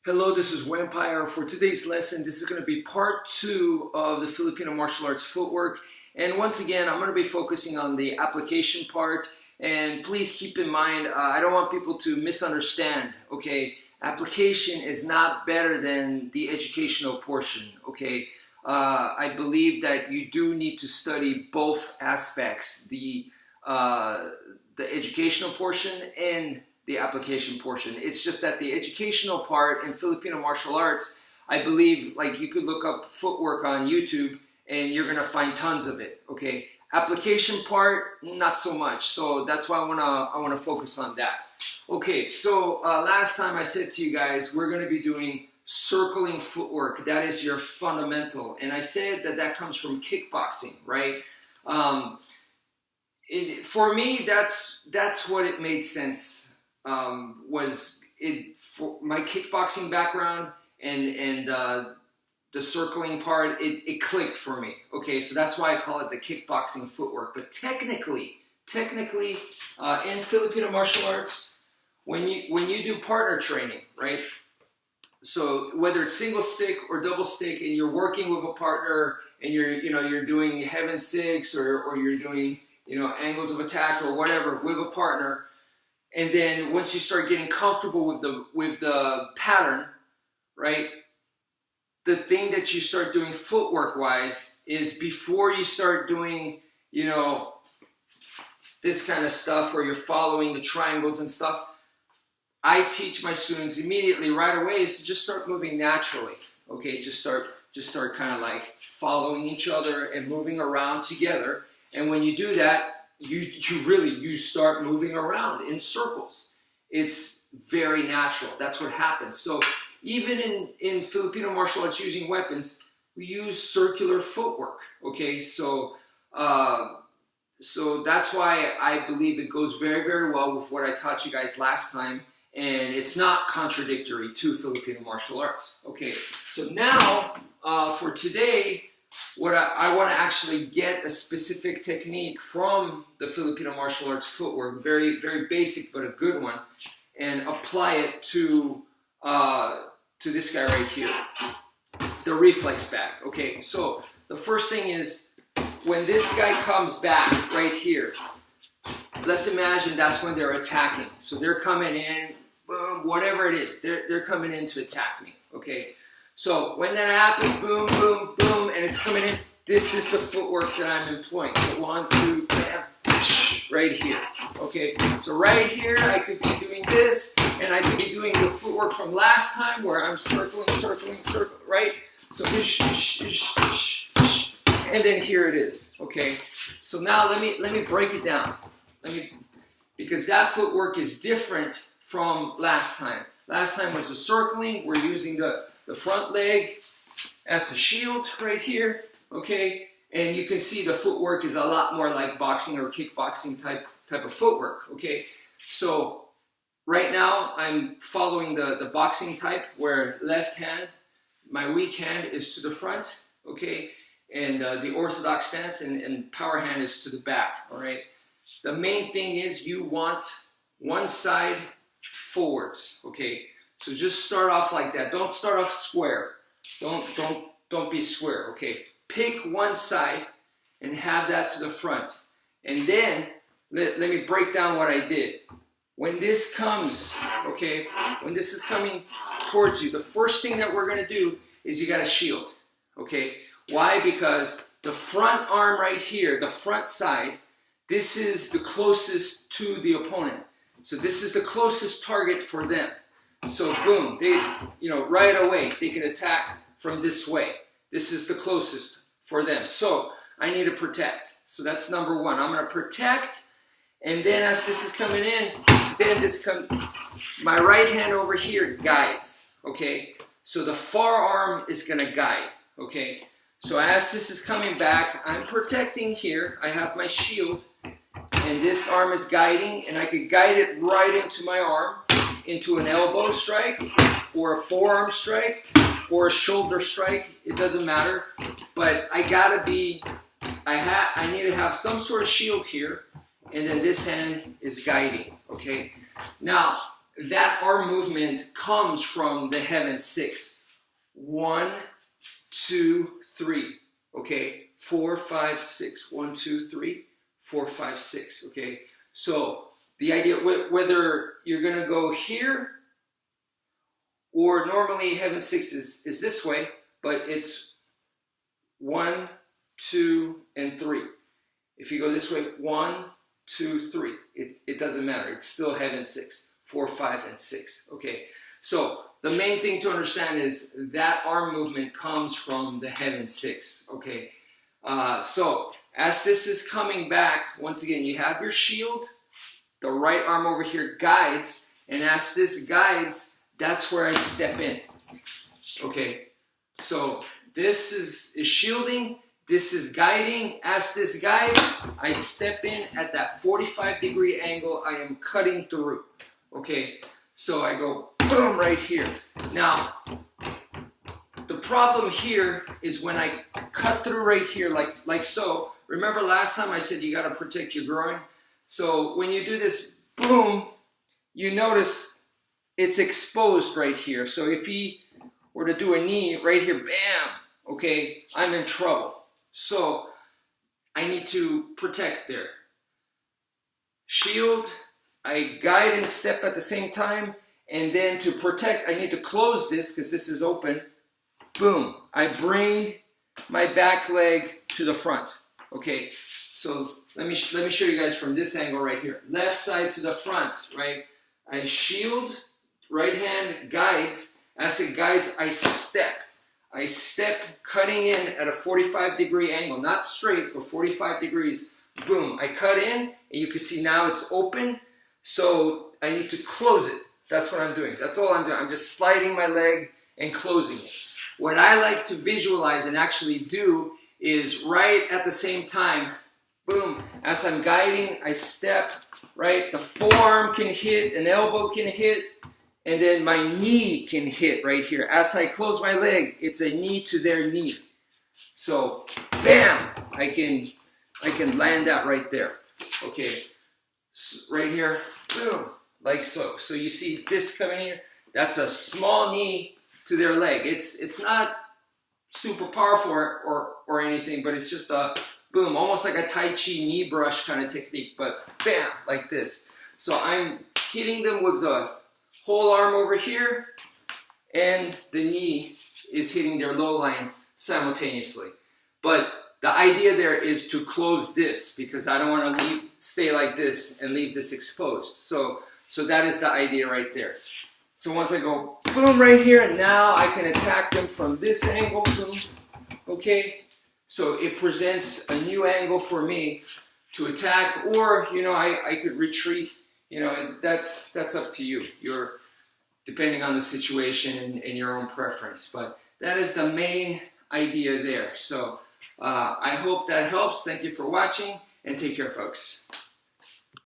Hello, this is wmpyr. For today's lesson, this is going to be part 2 of the Filipino martial arts footwork. And once again, I'm going to be focusing on the application part. And please keep in mind, I don't want people to misunderstand, okay? Application is not better than the educational portion, okay? I believe that you do need to study both aspects, the educational portion and the application portion. It's just that the educational part in Filipino martial arts, I believe, like, you could look up footwork on YouTube and you're gonna find tons of it, okay? Application part, not so much. So that's why I wanna focus on that. Okay, so last time I said to you guys, we're gonna be doing circling footwork. That is your fundamental. And I said that that comes from kickboxing, right? For me, that's what it made sense. Was it for my kickboxing background and the circling part, it clicked for me. Okay, so that's why I call it the kickboxing footwork. But technically, in Filipino martial arts, when you do partner training, right? So whether it's single stick or double stick, and you're working with a partner, and you're doing heaven six or you're doing angles of attack or whatever with a partner. And then once you start getting comfortable with the pattern, right? The thing that you start doing footwork wise is before you start doing, this kind of stuff where you're following the triangles and stuff, I teach my students immediately right away is to just start moving naturally. Okay, just start kind of like following each other and moving around together. And when you do that, you start moving around in circles. It's very natural. That's what happens. So even in Filipino martial arts using weapons, we use circular footwork. Okay, so that's why I believe it goes very, very well with what I taught you guys last time, and it's not contradictory to Filipino martial arts. Okay, so now for today, what I want to actually get a specific technique from the Filipino martial arts footwork, very, very basic but a good one, and apply it to this guy right here, the reflex back. Okay, so the first thing is when this guy comes back right here, let's imagine that's when they're attacking. So they're coming in, boom, whatever it is, they're coming in to attack me. Okay. So when that happens, boom, boom, boom, and it's coming in, this is the footwork that I'm employing. So 1, 2, bam, right here. Okay, so right here, I could be doing this, and I could be doing the footwork from last time where I'm circling, right? So and then here it is. Okay, so now let me break it down. Because that footwork is different from last time. Last time was the circling. We're using the front leg as a shield right here, okay? And you can see the footwork is a lot more like boxing or kickboxing type of footwork, okay? So right now I'm following the boxing type where left hand, my weak hand is to the front, okay? And the orthodox stance and power hand is to the back, all right? The main thing is you want one side forwards, okay? So just start off like that. Don't start off square. Don't be square, okay? Pick one side and have that to the front. And then let me break down what I did. When this comes, okay, when this is coming towards you, the first thing that we're gonna do is you gotta shield, okay? Why? Because the front arm right here, the front side, this is the closest to the opponent. So this is the closest target for them. So boom, they, right away, they can attack from this way. This is the closest for them. So I need to protect. So that's number one. I'm going to protect, and then as this is coming in, then my right hand over here guides, okay? So the far arm is going to guide, okay? So as this is coming back, I'm protecting here. I have my shield, and this arm is guiding, and I could guide it right into my arm, into an elbow strike, or a forearm strike, or a shoulder strike. It doesn't matter. But I need to have some sort of shield here, and then this hand is guiding, okay? Now, that arm movement comes from the heaven 6. 1, 2, 3. Okay, 4, 5, 6. 1, 2, 3, 4, 5, 6. Okay, so the idea, whether you're going to go here, or normally heaven 6 is this way, but it's 1, 2, and 3. If you go this way, 1, 2, 3. It doesn't matter. It's still heaven 6. 4, 5, and 6. Okay, so the main thing to understand is that arm movement comes from the heaven 6. Okay, so as this is coming back, once again, you have your shield. The right arm over here guides, and as this guides, that's where I step in. Okay, so this is shielding. This is guiding. As this guides, I step in at that 45-degree angle. I am cutting through. Okay, so I go boom right here. Now, the problem here is when I cut through right here, like so. Remember last time I said you got to protect your groin? So when you do this boom, you notice it's exposed right here. So if he were to do a knee right here, bam, okay, I'm in trouble. So I need to protect there. Shield, I guide and step at the same time, and then to protect, I need to close this because this is open. Boom, I bring my back leg to the front. Okay, so let me show you guys from this angle right here. Left side to the front, right? I shield, right hand guides. As it guides, I step. I step, cutting in at a 45-degree angle, not straight, but 45 degrees. Boom, I cut in, and you can see now it's open. So I need to close it. That's what I'm doing. That's all I'm doing. I'm just sliding my leg and closing it. What I like to visualize and actually do is right at the same time, boom, as I'm guiding, I step, right? The forearm can hit, an elbow can hit, and then my knee can hit right here. As I close my leg, it's a knee to their knee. So, bam, I can land that right there. Okay, so right here, boom, like so. So you see this coming here, that's a small knee to their leg. It's not super powerful or anything, but it's just a boom, almost like a Tai Chi knee brush kind of technique, but bam, like this. So I'm hitting them with the whole arm over here, and the knee is hitting their low line simultaneously. But the idea there is to close this, because I don't want to stay like this and leave this exposed. So that is the idea right there. So once I go boom right here, and now I can attack them from this angle, boom, okay? So it presents a new angle for me to attack, or, you know, I could retreat. You know, that's up to you. You're depending on the situation and your own preference. But that is the main idea there. So I hope that helps. Thank you for watching, and take care, folks.